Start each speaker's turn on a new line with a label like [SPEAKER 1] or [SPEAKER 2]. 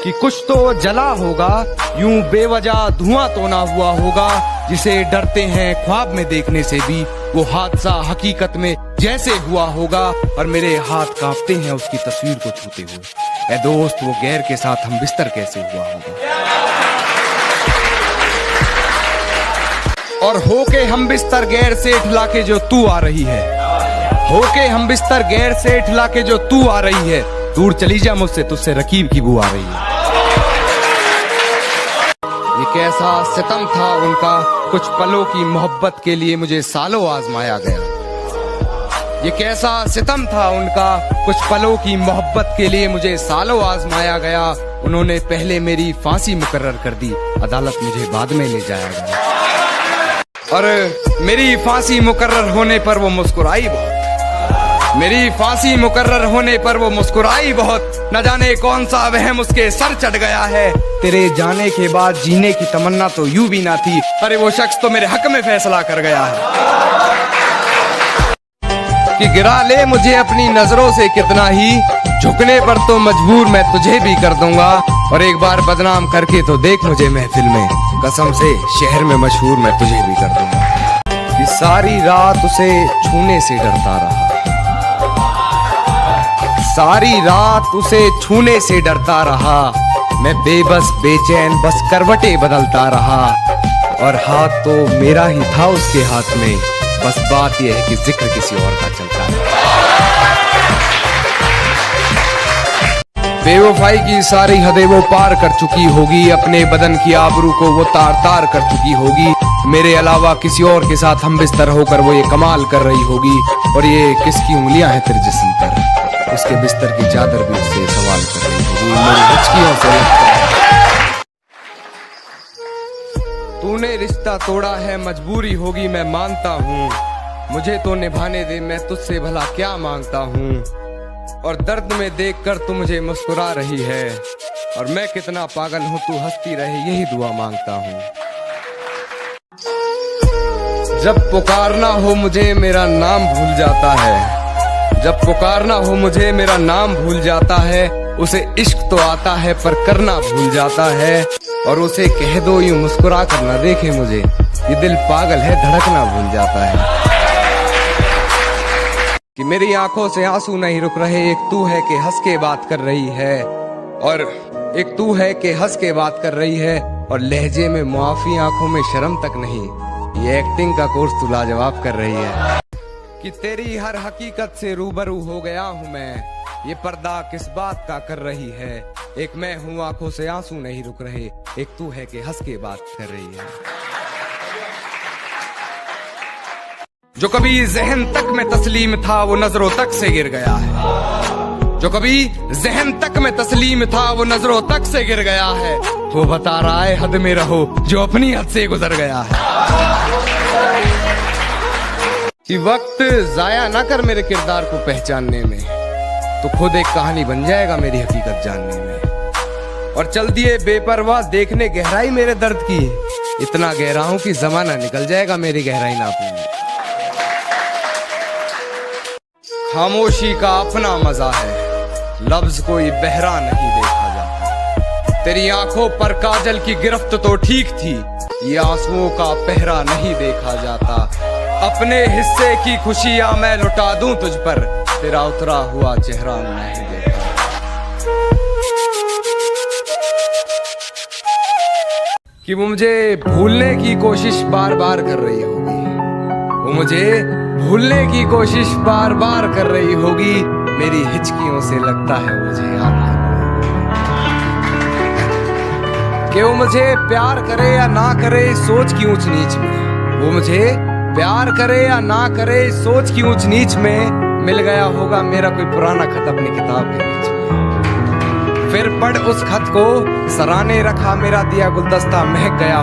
[SPEAKER 1] कि कुछ तो जला होगा, यूं बेवजह धुआं तो ना हुआ होगा, जिसे डरते हैं ख्वाब में देखने से भी वो हादसा हकीकत में जैसे हुआ होगा, और मेरे हाथ कांपते हैं उसकी तस्वीर को छूते हुए। ऐ दोस्त, वो गैर के साथ हम बिस्तर कैसे हुआ होगा। और होके हम बिस्तर गैर से ठुला के जो तू आ रही है, होके हम बिस्तर गैर से ठुला के जो तू आ रही है, दूर चली जा मुझसे, तुझसे रकीब की बू आ रही है। ये कैसा सितम था उनका, कुछ पलों की मोहब्बत के लिए मुझे सालों आजमाया गया। ये कैसा सितम था उनका, कुछ पलों की मोहब्बत के लिए मुझे सालों आजमाया गया। उन्होंने पहले मेरी फांसी मुकर्रर कर दी, अदालत मुझे बाद में ले जाया गया। और मेरी फांसी मुकर्रर होने पर वो मुस्कुराई बहुत, मेरी फांसी मुकर्रर होने पर वो मुस्कुराई बहुत। न जाने कौन सा वहम उसके सर चढ़ गया है, तेरे जाने के बाद जीने की तमन्ना तो यूं भी ना थी, अरे वो शख्स तो मेरे हक में फैसला कर गया है। कि गिरा ले मुझे अपनी नजरों से कितना ही, झुकने पर तो मजबूर मैं तुझे भी कर दूंगा, और एक बार बदनाम करके तो देख मुझे महफिल में, कसम से शहर में मशहूर मैं तुझे भी कर दूंगा। कि सारी रात उसे छूने से डरता रहा, सारी रात उसे छूने से डरता रहा, मैं बेबस बेचैन बस करवटें बदलता रहा, और हाथ तो मेरा ही था उसके हाथ में, बस बात यह है कि जिक्र किसी और का चलता है। बेवफाई की सारी हदें वो पार कर चुकी होगी, अपने बदन की आबरू को वो तार तार कर चुकी होगी, मेरे अलावा किसी और के साथ हम बिस्तर होकर वो ये कमाल कर रही होगी, और ये किसकी उंगलियां हैं तेरे जिस्म पर, उसके बिस्तर की चादर भी उससे सवाल कर रही होगी, मेरी हिचकियों से लगता है। तूने रिश्ता तोड़ा है, मजबूरी होगी मैं मानता हूँ, मुझे तो निभाने दे, मैं तुझसे भला क्या मांगता हूँ, और दर्द में देखकर तू मुझे मुस्कुरा रही है, और मैं कितना पागल हूँ तू हंसती रहे, यही दुआ मांगता हूँ। जब पुकारना हो मुझे मेरा नाम भूल जाता है, जब पुकारना हो मुझे मेरा नाम भूल जाता है, उसे इश्क तो आता है पर करना भूल जाता है, और उसे कह दो यूं मुस्कुरा कर ना देखे मुझे, ये दिल पागल है धड़कना भूल जाता है। कि मेरी आंखों से आंसू नहीं रुक रहे, एक तू है कि हंस के बात कर रही है, और एक तू है कि हंस के बात कर रही है, और लहजे में मुआफी आंखों में शर्म तक नहीं, ये एक्टिंग का कोर्स तू लाजवाब कर रही है। कि तेरी हर हकीकत से रूबरू हो गया हूँ मैं, ये पर्दा किस बात का कर रही है, एक मैं हूँ आंखों से आंसू नहीं रुक रहे, एक तू है कि हंस के बात कर रही है। जो कभी जहन तक में तस्लीम था वो नजरों तक से गिर गया है, जो कभी जहन तक में तस्लीम था वो नजरों तक से गिर गया है, वो बता रहा है हद में रहो जो अपनी हद से गुजर गया है। कि वक्त जाया ना कर मेरे किरदार को पहचानने में, तो खुद एक कहानी बन जाएगा मेरी हकीकत जानने में, और चल दिए बेपरवाह देखने गहराई मेरे दर्द की, इतना गहरा हूं कि जमाना निकल जाएगा मेरी गहराई नापने में। खामोशी का अपना मजा है, लफ्ज कोई बहरा नहीं देखा जाता, तेरी आंखों पर काजल की गिरफ्त तो ठीक थी, ये आंसुओं का पहरा नहीं देखा जाता, अपने हिस्से की खुशियां मैं लुटा दूं तुझ पर, तेरा उतरा हुआ चेहरा नहीं देखा। कि वो मुझे भूलने की कोशिश बार बार कर रही होगी, वो मुझे भूलने की कोशिश बार बार कर रही होगी, मेरी हिचकियों से लगता है मुझे याद कर कि वो मुझे प्यार करे या ना करे सोच की ऊंच नीच में, वो मुझे प्यार करे या ना करे सोच की ऊंच नीच में, मिल गया होगा मेरा कोई पुराना खत अपनी किताब के बीच में, फिर पढ़ उस खत को सराहने रखा मेरा दिया गुलदस्ता महक गया।